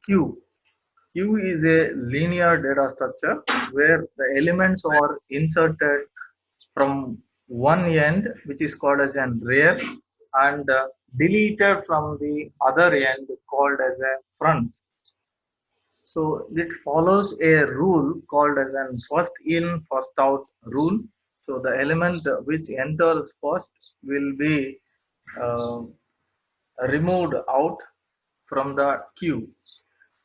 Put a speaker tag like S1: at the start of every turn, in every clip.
S1: Queue. Queue is a linear data structure where the elements are inserted from one end, which is called as an rear, and deleted from the other end, called as a front. So it follows a rule called as an first in, first out rule. So the element which enters first will be uh, removed out from the queue.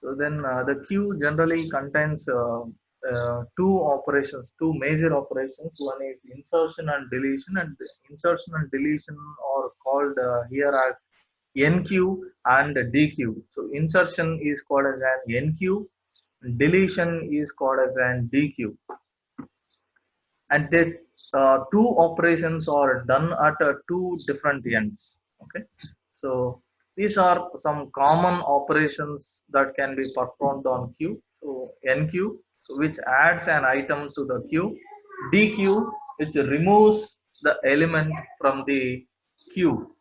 S1: So then the queue generally contains two operations, two major operations. One is insertion and deletion, and insertion and deletion are called here as NQ and DQ. So insertion is called as an NQ, deletion is called as an DQ, and the two operations are done at two different ends. Okay, so these are some common operations that can be performed on queue. So NQ, so which adds an item to the queue, DQ, which removes the element from the queue,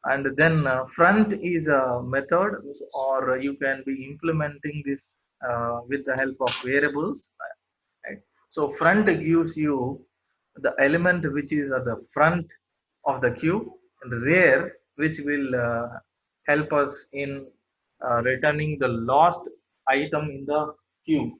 S1: and then front is a method, or you can be implementing this with the help of variables, right? So front gives you the element which is at the front of the queue, and rear which will help us in returning the last item in the queue.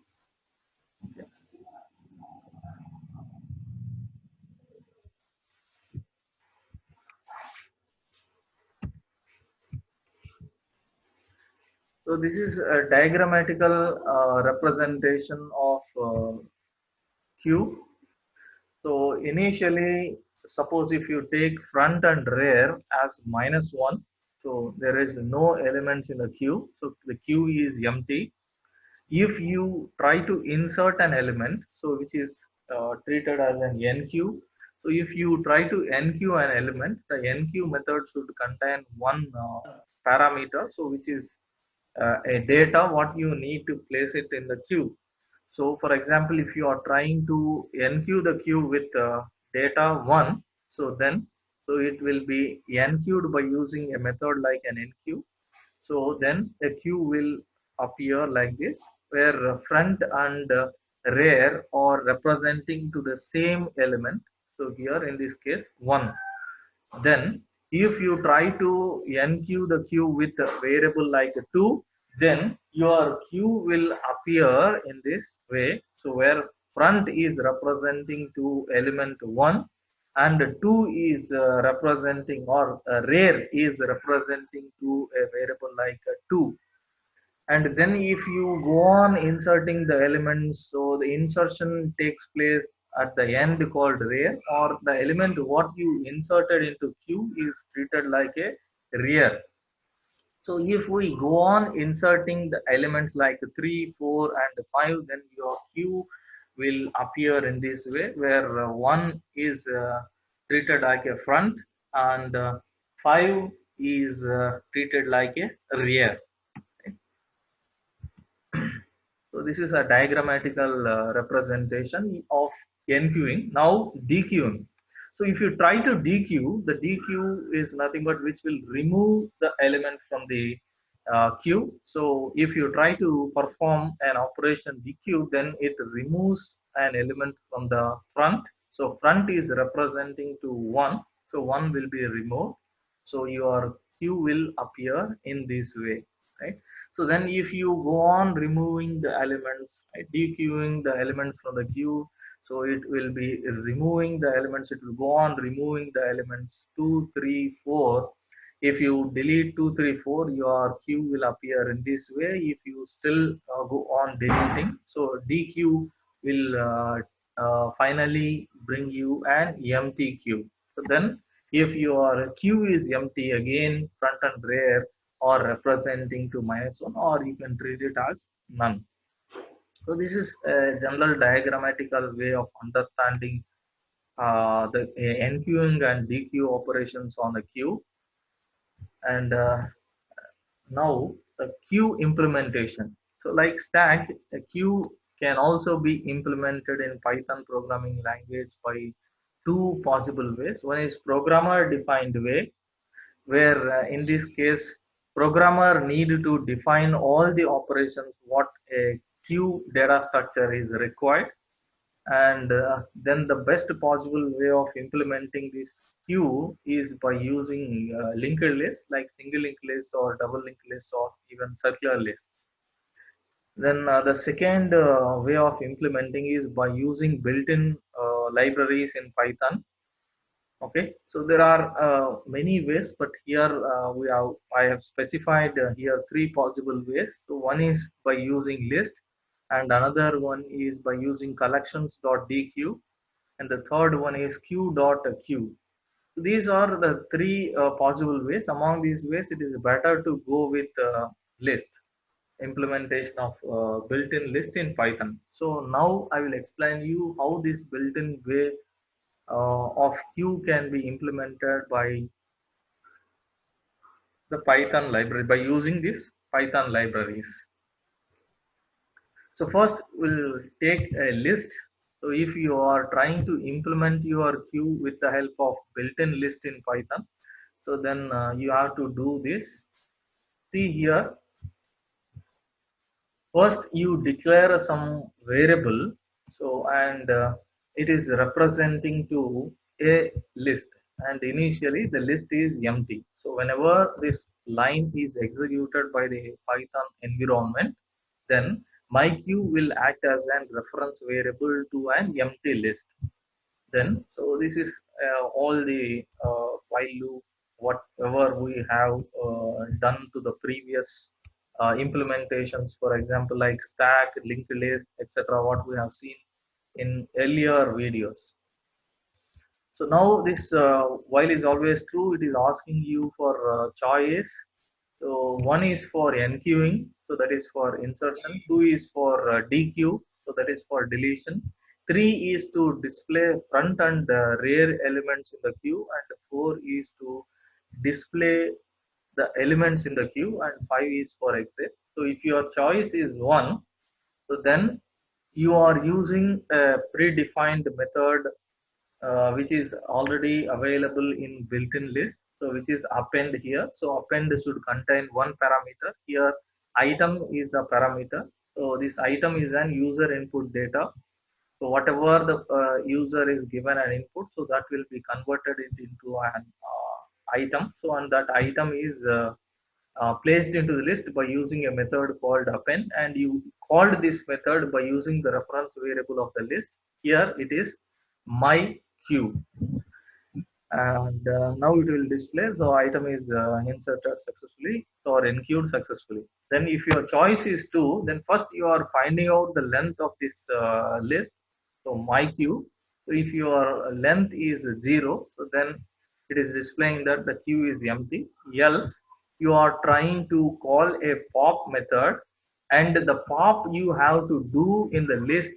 S1: So this is a diagrammatical representation of queue. So initially, suppose if you take front and rear as -1, so there is no elements in the queue, so the queue is empty. If you try to insert an element, so which is treated as an NQ, so if you try to NQ an element, the NQ method should contain one parameter, so which is a data what you need to place it in the queue. So for example, if you are trying to enqueue the queue with data 1, so then so it will be enqueued by using a method like an enqueue. So then the queue will appear like this, where front and rear are representing to the same element. So here in this case 1. Then if you try to enqueue the queue with a variable like 2, then your queue will appear in this way. So where front is representing to element 1, and 2 is representing, or rear is representing to a variable like 2. And then if you go on inserting the elements, so the insertion takes place at the end called rear, or the element what you inserted into queue is treated like a rear. So if we go on inserting the elements like 3, 4 and 5, then your queue will appear in this way, where 1 is treated like a front, and 5 is treated like a rear. So this is a diagrammatical representation of enqueuing. Now dequeuing. So if you try to dequeue, the dequeue is nothing but which will remove the element from the queue. So if you try to perform an operation dequeue, then it removes an element from the front. So front is representing to 1. So 1 will be removed. So your queue will appear in this way, right? So then if you go on removing the elements, right, dequeuing the elements from the queue, so it will be removing the elements, it will go on removing the elements 2, 3, 4. If you delete 2, 3, 4, your queue will appear in this way. If you still go on deleting, so dequeue will finally bring you an empty queue. So then if your queue is empty, again front and rear or representing to -1, or you can treat it as none. So this is a general diagrammatical way of understanding the enqueuing and dequeue operations on the queue. And now the queue implementation. So like stack, a queue can also be implemented in Python programming language by two possible ways. One is programmer defined way, where in this case Programmer need to define all the operations what a queue data structure is required, and then the best possible way of implementing this queue is by using linked list like single linked list or double linked list or even circular list. Then the second way of implementing is by using built-in libraries in Python. Okay, so there are many ways, but here I have specified here three possible ways. So one is by using list, and another one is by using collections.dq, and the third one is queue.queue. So these are the three possible ways. Among these ways, it is better to go with list implementation of built-in list in Python. So now I will explain you how this built-in way of queue can be implemented by the Python library by using these Python libraries. So first we'll take a list. So if you are trying to implement your queue with the help of built-in list in Python, so then you have to do this. See here, first you declare some variable, so and it is representing to a list, and initially the list is empty. So whenever this line is executed by the Python environment, then myQ will act as a reference variable to an empty list. Then so this is all the while loop whatever we have done to the previous implementations, for example like stack, linked list, etc., what we have seen in earlier videos. So now this while is always true, it is asking you for choice. So one is for enqueuing, so that is for insertion. Two is for dequeue, so that is for deletion. Three is to display front and rear elements in the queue, and four is to display the elements in the queue, and five is for exit. So if your choice is one, so then you are using a predefined method which is already available in built-in list, so which is append here. So append should contain one parameter. Here item is the parameter, so this item is an user input data. So whatever the user is given an input, so that will be converted into an item. So and that item is placed into the list by using a method called append, and you called this method by using the reference variable of the list. Here it is my queue, and now it will display so item is inserted successfully or enqueued successfully. Then if your choice is 2, then first you are finding out the length of this list, so my queue. So if your length is 0, so then it is displaying that the queue is empty. Else you are trying to call a pop method, and the pop you have to do in the list.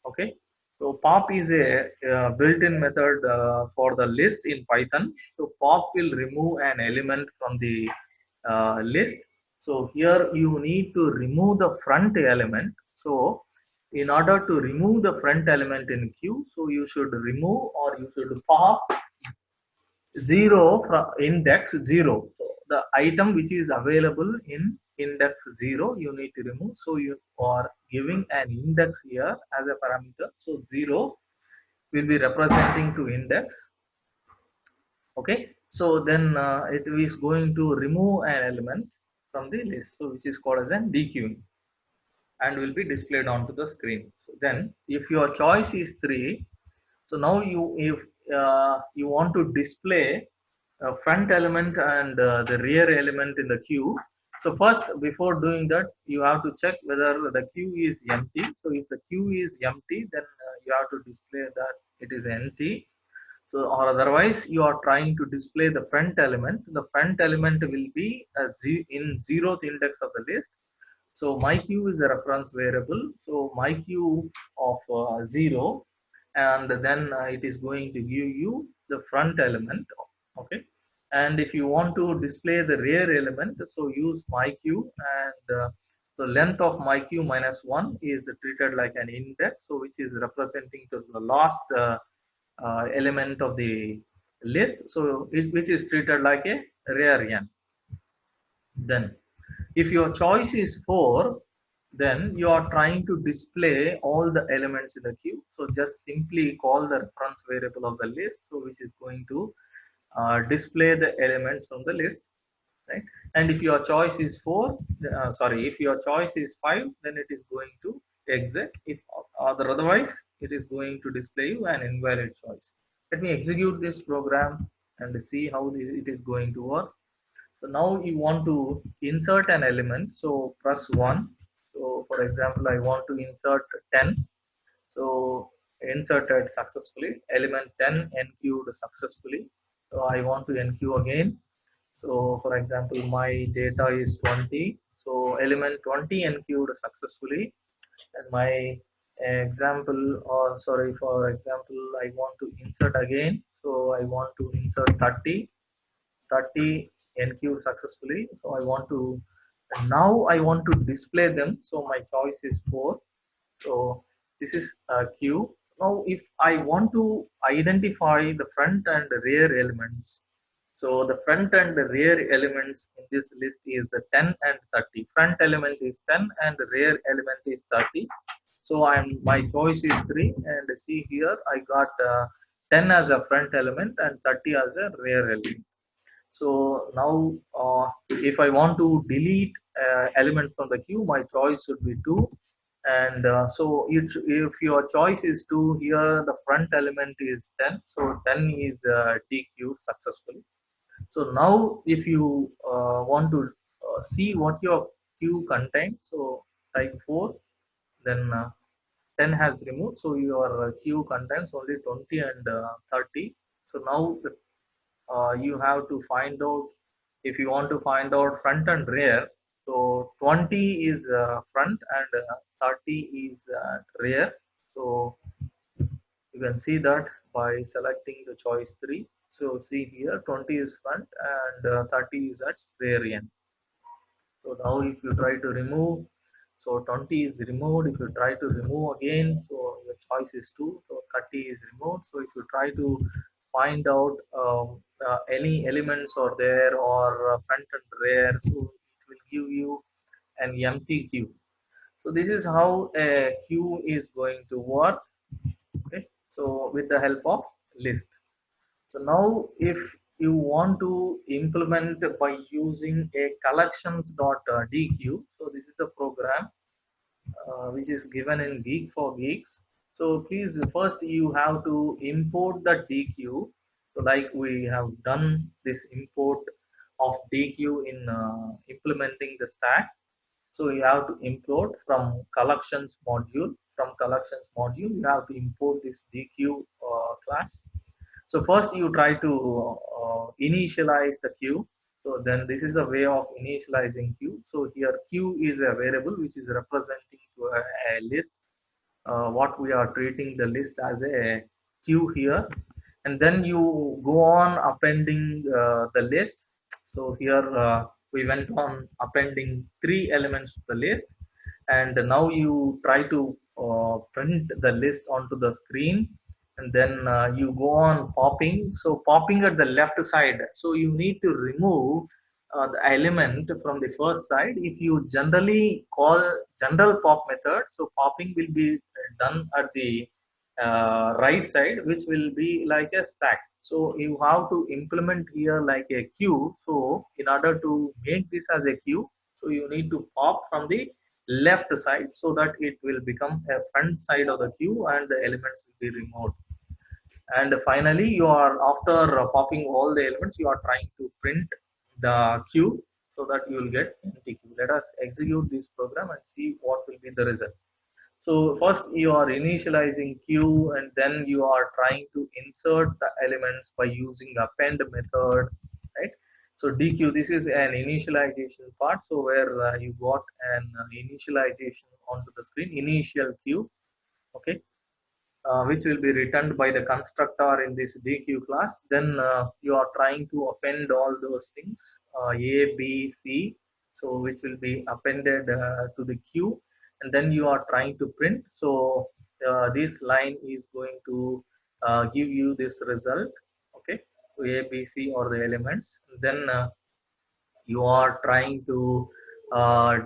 S1: Okay, so pop is a built-in method for the list in Python. So pop will remove an element from the list. So here you need to remove the front element. So in order to remove the front element in queue, so you should remove or you should pop 0 from index 0. So the item which is available in index 0 you need to remove. So you are giving an index here as a parameter. So 0 will be representing to index. Okay, so then it is going to remove an element from the list, so which is called as an dequeuing, and will be displayed onto the screen. So then if your choice is 3, so now you if you want to display front element and the rear element in the queue. So first, before doing that, you have to check whether the queue is empty. So if the queue is empty, then you have to display that it is empty. So or otherwise, you are trying to display the front element. The front element will be in zeroth index of the list. So my q is a reference variable. So my q of 0, and then it is going to give you the front element. Okay, and if you want to display the rear element, so use my q, and the length of my q minus 1 is treated like an index, so which is representing to the last element of the list, so which is treated like a rear n. Then if your choice is 4, then you are trying to display all the elements in the queue. So just simply call the reference variable of the list, so which is going to display the elements from the list, right? And if your choice is 4, if your choice is 5, then it is going to exit. If otherwise, it is going to display you an invalid choice. Let me execute this program and see how it is going to work. So now you want to insert an element. So press 1. So for example, I want to insert 10. So inserted successfully. Element 10 enqueued successfully. So I want to enqueue again. So for example, my data is 20. So element 20 enqueued successfully. And my example, or sorry, for example, I want to insert again. So I want to insert 30. 30 enqueued successfully. So I want to, now I want to display them. So my choice is 4. So this is a queue. Now if I want to identify the front and rear elements, so the front and the rear elements in this list is 10 and 30. Front element is 10 and the rear element is 30. So my choice is 3, and see here I got 10 as a front element and 30 as a rear element. So now, if I want to delete elements from the queue, my choice should be 2. And so if your choice is 2, here the front element is 10. So 10 is dequeued successfully. So now if you want to see what your queue contains, so type 4, then 10 has removed. So your queue contains only 20 and 30. So now you have to find out, if you want to find out front and rear. So 20 is front and 30 is rear. So you can see that by selecting the choice 3. So see here 20 is front and 30 is at rear end. So now if you try to remove, so 20 is removed. If you try to remove again, so your choice is 2. So 30 is removed. So if you try to find out any elements are there or front and rear, so it will give you an empty queue. So this is how a queue is going to work. Okay. So with the help of list. So now if you want to implement by using a collections.dq, so this is the program which is given in Geek for Geeks. So please first you have to import the DQ. So like we have done this import of DQ in implementing the stack. So you have to import from collections module. From collections module, you have to import this DQ class. So first you try to initialize the queue. So then this is the way of initializing queue. So here queue is a variable which is representing to a list. What we are treating the list as a queue here, and then you go on appending the list. So here we went on appending 3 elements to the list, and now you try to print the list onto the screen, and then you go on popping. So popping at the left side, so you need to remove the element from the first side. If you generally call general pop method, so popping will be done at the right side, which will be like a stack. So you have to implement here like a queue. So in order to make this as a queue, so you need to pop from the left side, so that it will become a front side of the queue and the elements will be removed. And finally you are, after popping all the elements, you are trying to print the queue, so that you will get empty queue. Let us execute this program and see what will be the result. So first you are initializing queue, and then you are trying to insert the elements by using append method, right? So DQ, this is an initialization part. So where you got an initialization onto the screen, initial queue, okay, which will be returned by the constructor in this DQ class. Then you are trying to append all those things, A, B, C, so which will be appended to the queue, and then you are trying to print. So this line is going to give you this result, okay? So A, B, C or the elements. Then you are trying to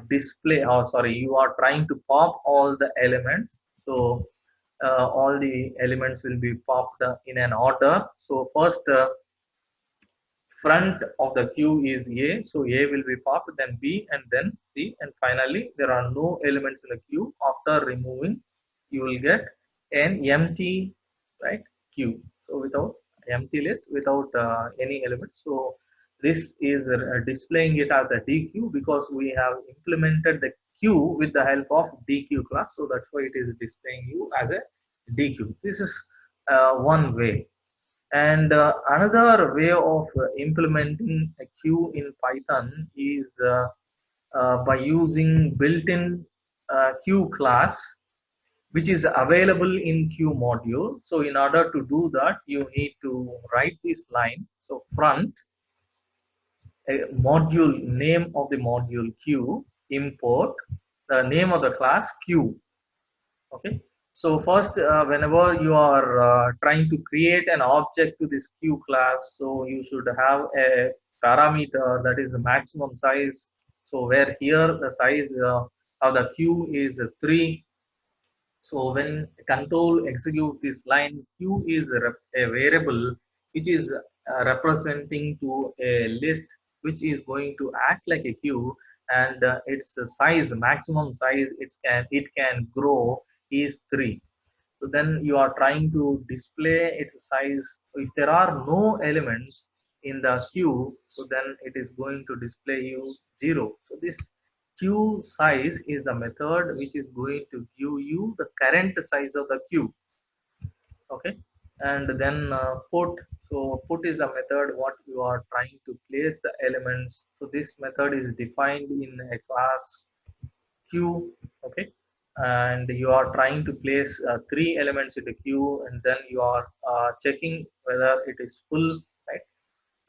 S1: display, or sorry, you are trying to pop all the elements. So all the elements will be popped in an order. So first, front of the queue is A, so A will be popped, then B, and then C, and finally there are no elements in the queue. After removing, you will get an empty, right, queue. So without empty list, without any elements. So this is displaying it as a DQ because we have implemented the queue with the help of DQ class. So that's why it is displaying you as a DQ. This is one way. And another way of implementing a queue in Python is by using built-in queue class, which is available in queue module. So in order to do that, you need to write this line. So front, a module, name of the module queue, import the name of the class queue. Okay, so first, whenever you are trying to create an object to this queue class, so you should have a parameter, that is the maximum size. So where here the size of the queue is 3. So when control execute this line, queue is a variable which is representing to a list which is going to act like a queue, and its size, maximum size it can grow is 3. So then you are trying to display its size. If there are no elements in the queue, so then it is going to display you 0. So this queue size is the method which is going to give you the current size of the queue. Okay, and then put. So put is a method what you are trying to place the elements. So this method is defined in a class queue. Okay, and you are trying to place 3 elements in the queue, and then you are checking whether it is full, right?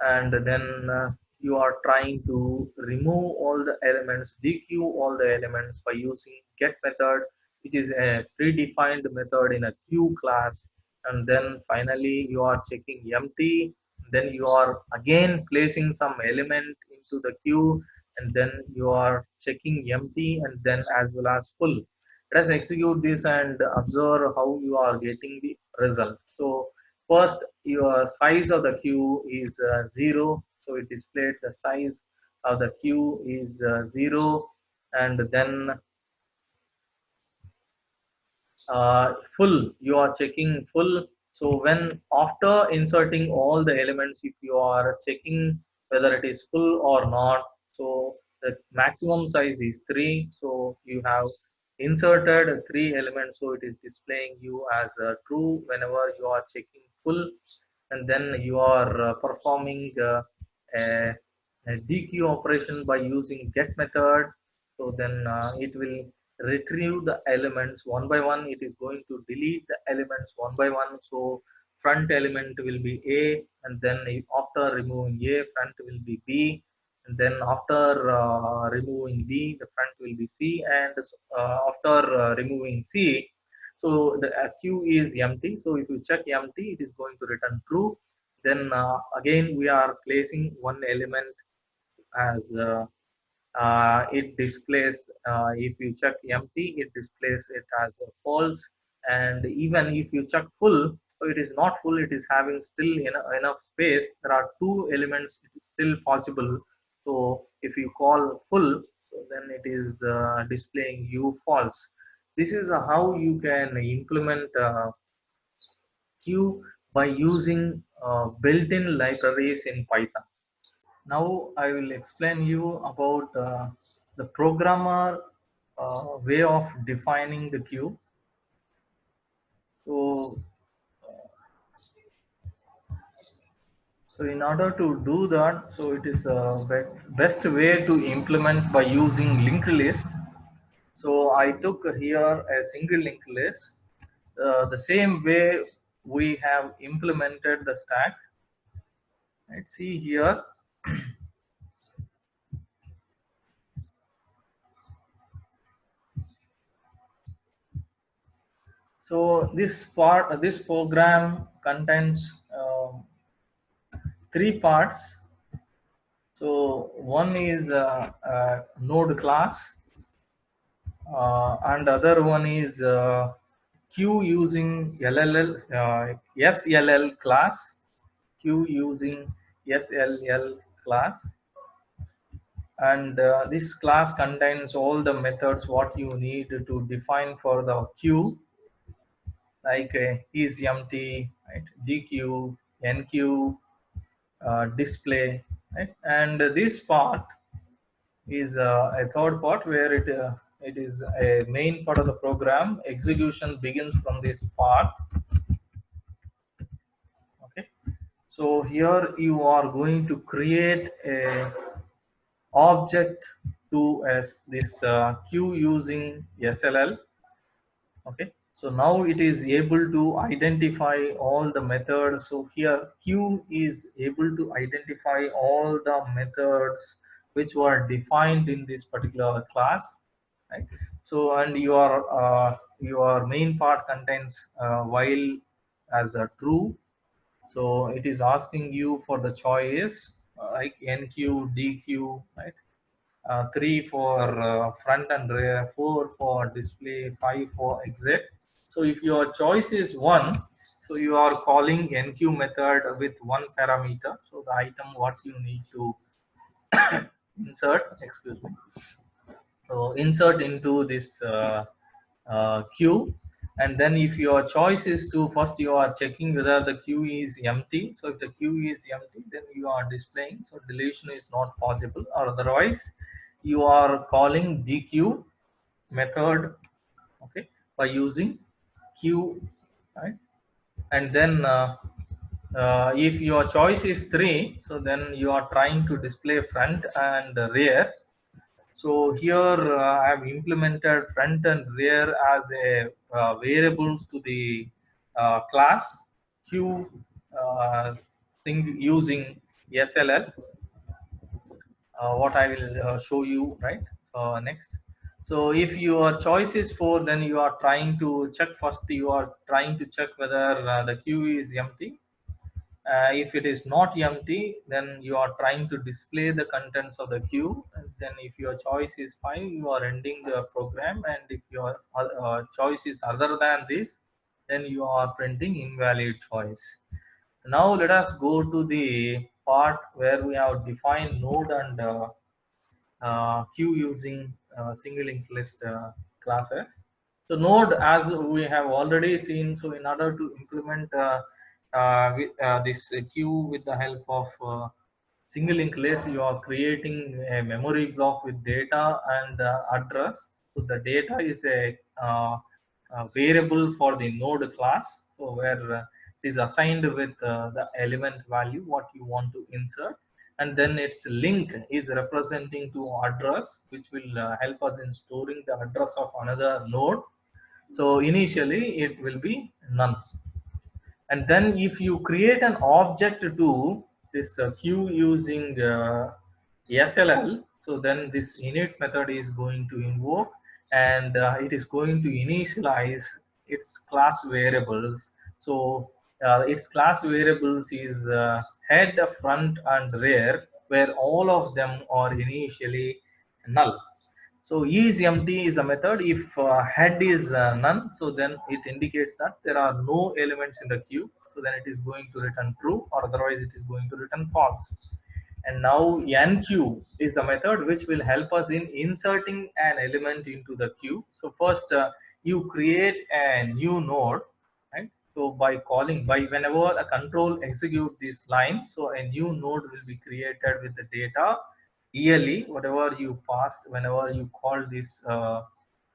S1: And then you are trying to remove all the elements, dequeue all the elements by using get method, which is a predefined method in a queue class. And then finally you are checking empty, then you are again placing some element into the queue, and then you are checking empty and then as well as full. Let us execute this and observe how you are getting the result. So first, your size of the queue is 0, so it displayed the size of the queue is 0, and then full, you are checking full. So when after inserting all the elements, if you are checking whether it is full or not, so the maximum size is 3, so you have inserted 3 elements, so it is displaying you as true whenever you are checking full. And then you are performing a, a dequeue operation by using get method. So then it will retrieve the elements one by one. It is going to delete the elements one by one. So front element will be A, and then after removing A, front will be B, and then after removing B, the front will be C, and after removing C, so the queue is empty. So if you check empty, it is going to return true. Then again we are placing one element as it displays, if you check empty, it displays it as false. And even if you check full, so it is not full, it is having still enough space, there are 2 elements, it is still possible. So if you call full, so then it is displaying you false. This is how you can implement queue by using built-in libraries in Python. Now I will explain you about the programmer way of defining the queue. So, so in order to do that, so it is a best way to implement by using linked list. So I took here a single linked list, the same way we have implemented the stack. Let's see here. So this part, this program contains 3 parts. So one is node class, and other one is queue using LLL, SLL class, queue using SLL class. And this class contains all the methods what you need to define for the queue, like is empty, right? DQ, NQ, display, right? And this part is a third part where it is a main part of the program. Execution begins from this part. Okay, so here you are going to create a object to as this queue using SLL. Okay, so now it is able to identify all the methods. So here queue is able to identify all the methods which were defined in this particular class, right? So and your main part contains while as a true. So it is asking you for the choice like NQ, DQ, right? 3 for front and rear, 4 for display, 5 for exit. So if your choice is 1, so you are calling NQ method with one parameter. So the item what you need to insert, excuse me, so insert into this queue. And then if your choice is to, first you are checking whether the queue is empty. So if the queue is empty, then you are displaying, so deletion is not possible, or otherwise you are calling DQ method, okay, by using queue, right? And then if your choice is 3, so then you are trying to display front and rear. So here I have implemented front and rear as a variables to the class queue thing using SLL. What I will show you, right? So next. So if your choice is 4, then you are trying to check first. You are trying to check whether the queue is empty. If it is not empty, then you are trying to display the contents of the queue. And then if your choice is 5, you are ending the program. And if your choice is other than this, then you are printing invalid choice. Now let us go to the part where we have defined node and queue using single linked list classes. So node, as we have already seen, so in order to implement this queue with the help of single linked list, you are creating a memory block with data and address. So the data is a variable for the node class, so where it is assigned with the element value what you want to insert, and then its link is representing to address, which will help us in storing the address of another node. So initially it will be none. And then if you create an object to this queue using SLL, so then this init method is going to invoke, and it is going to initialize its class variables. So its class variables is head, front and rear, where all of them are initially null. So is empty is a method. If head is none, so then it indicates that there are no elements in the queue. So then it is going to return true, or otherwise it is going to return false. And now NQ is the method which will help us in inserting an element into the queue. So first you create a new node, right? So by calling, by whenever a control execute this line, so a new node will be created with the data yearly, whatever you passed whenever you call this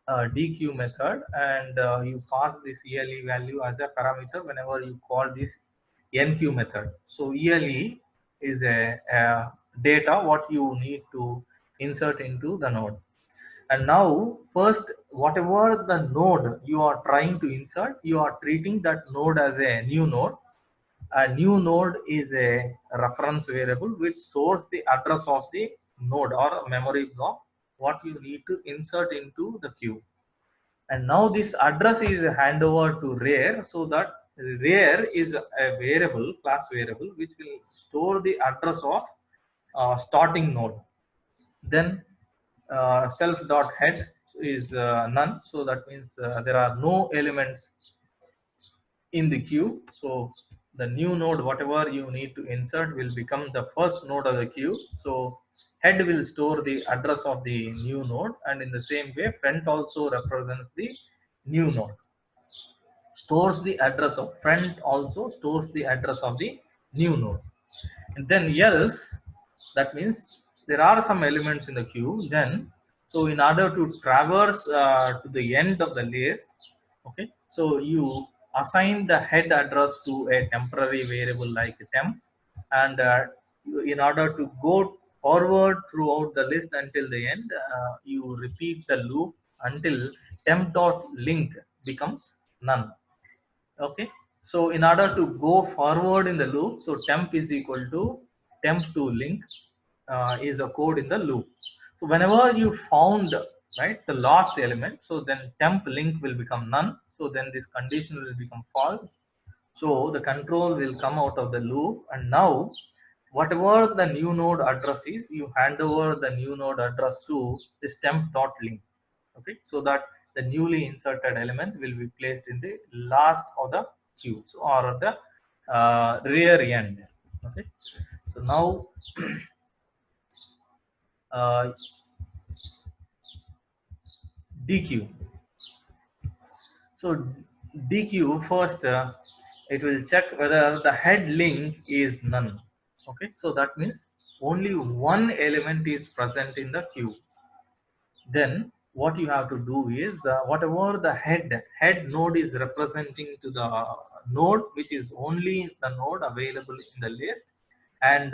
S1: DQ method, and you pass this yearly value as a parameter whenever you call this NQ method. So yearly is a data what you need to insert into the node. And now first, whatever the node you are trying to insert, you are treating that node as a new node. A new node is a reference variable which stores the address of the node or memory block what you need to insert into the queue. And now this address is hand over to rear, so that rear is a variable, class variable, which will store the address of starting node. Then self dot head is none, so that means there are no elements in the queue. So the new node, whatever you need to insert, will become the first node of the queue. So head will store the address of the new node, and in the same way front also represents the new node, stores the address of front, also stores the address of the new node. And then else, that means there are some elements in the queue. Then, so in order to traverse to the end of the list, okay, so you assign the head address to a temporary variable like temp, and in order to go forward throughout the list until the end, you repeat the loop until temp dot link becomes none. Okay, so in order to go forward in the loop, so temp is equal to temp to link is a code in the loop. So whenever you found, right, the last element, so then temp link will become none, so then this condition will become false, so the control will come out of the loop. And now whatever the new node address is, you hand over the new node address to this temp dot link. Okay, so that the newly inserted element will be placed in the last of the queue, so, or the rear end. Okay, so now uh, DQ. So DQ first, it will check whether the head link is none. Okay, so that means only one element is present in the queue. Then what you have to do is whatever the head node is representing to the node which is only the node available in the list, and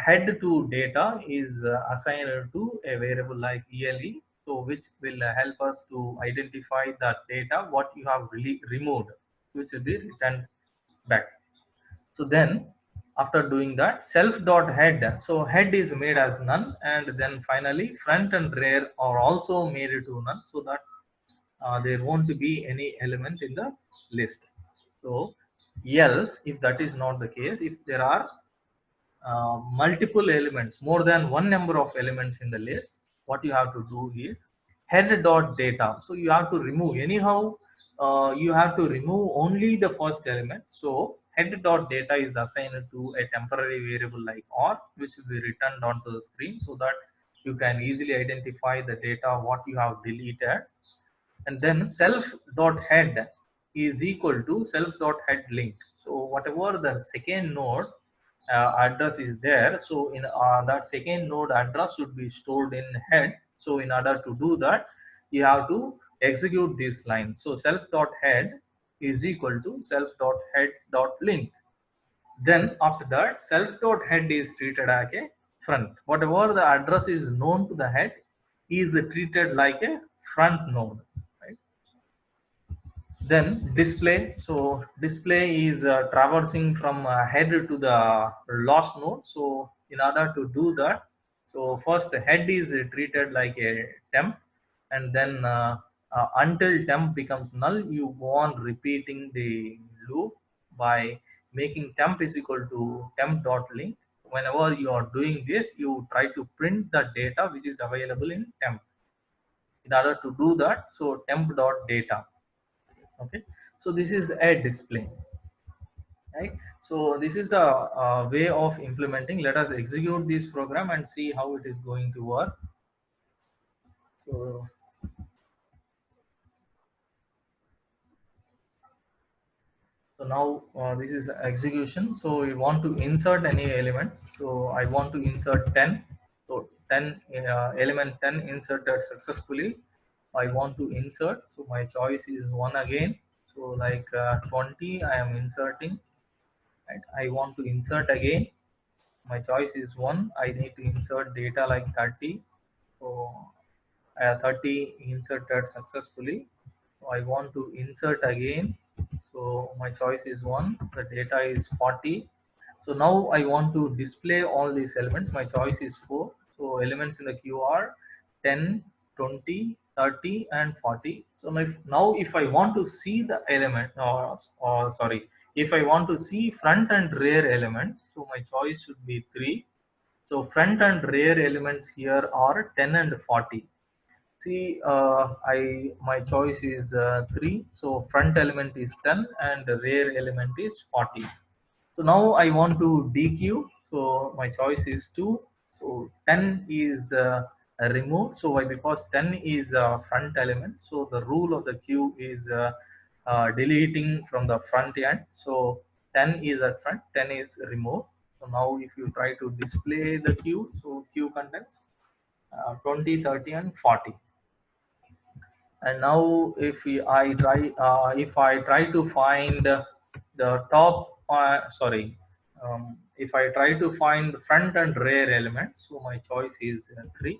S1: head to data is assigned to a variable like ele, so which will help us to identify that data what you have really removed, which will be returned back. So then after doing that, self dot head, so head is made as none, and then finally front and rear are also made to none, so that there won't be any element in the list. So else, if that is not the case, if there are multiple elements, more than one number of elements in the list, what you have to do is head dot data. So you have to remove anyhow. You have to remove only the first element. So head dot data is assigned to a temporary variable like or, which will be returned onto the screen, so that you can easily identify the data what you have deleted. And then self dot head is equal to self dot head link. So whatever the second node address is there, so in that second node address should be stored in head. So in order to do that, you have to execute this line. So self dot head is equal to self dot head dot link. Then after that, self dot head is treated like a front. Whatever the address is known to the head is treated like a front node, right? Then display, so display is traversing from head to the last node. So in order to do that, so first the head is treated like a temp, and then until temp becomes null, you go on repeating the loop by making temp is equal to temp dot link. Whenever you are doing this, you try to print the data which is available in temp. In order to do that, so temp dot data. Okay, so this is a display, right? So this is the way of implementing. Let us execute this program and see how it is going to work. So now this is execution. So we want to insert any element. So I want to insert 10. So 10 element 10 inserted successfully. I want to insert. So my choice is 1 again. So like 20 I am inserting. Right? I want to insert again. My choice is 1. I need to insert data like 30. So 30 inserted successfully. So I want to insert again. So my choice is 1. The data is 40. So now I want to display all these elements. My choice is 4. So elements in the queue are 10, 20, 30 and 40. So now if I want to see the element, or sorry, if I want to see front and rear elements, so my choice should be 3. So front and rear elements here are 10 and 40. See, my choice is 3. So front element is 10 and the rear element is 40. So now I want to DQ. So my choice is 2. So 10 is removed. So why? Because 10 is a front element. So the rule of the queue is deleting from the front end. So 10 is at front, 10 is removed. So now if you try to display the queue, so queue contains 20, 30 and 40. And now if I try to find the top sorry if I try to find front and rear elements, so my choice is 3.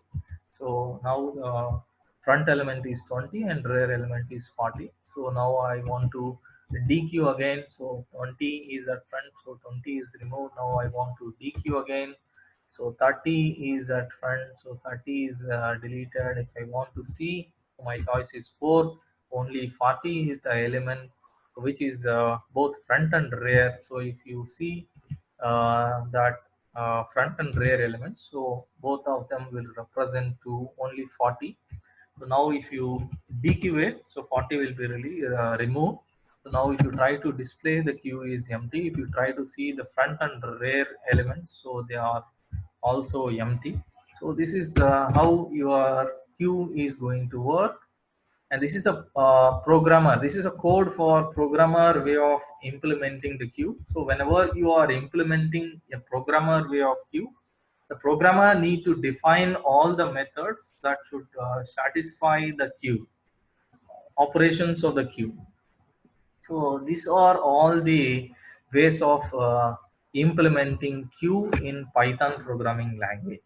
S1: So now the front element is 20 and rear element is 40. So now I want to DQ again. So 20 is at front, so 20 is removed. Now I want to DQ again. So 30 is at front, so 30 is deleted. If I want to see, my choice is 4. Only 40 is the element which is both front and rear. So if you see that front and rear elements, so both of them will represent to only 40. So now if you DQ it, so 40 will be really removed. So now if you try to display, the queue is empty. If you try to see the front and rear elements, so they are also empty. So this is how your queue is going to work. And this is a programmer. This is a code for programmer way of implementing the queue. So whenever you are implementing a programmer way of queue, the programmer need to define all the methods that should satisfy the queue operations of the queue. So these are all the ways of implementing queue in Python programming language.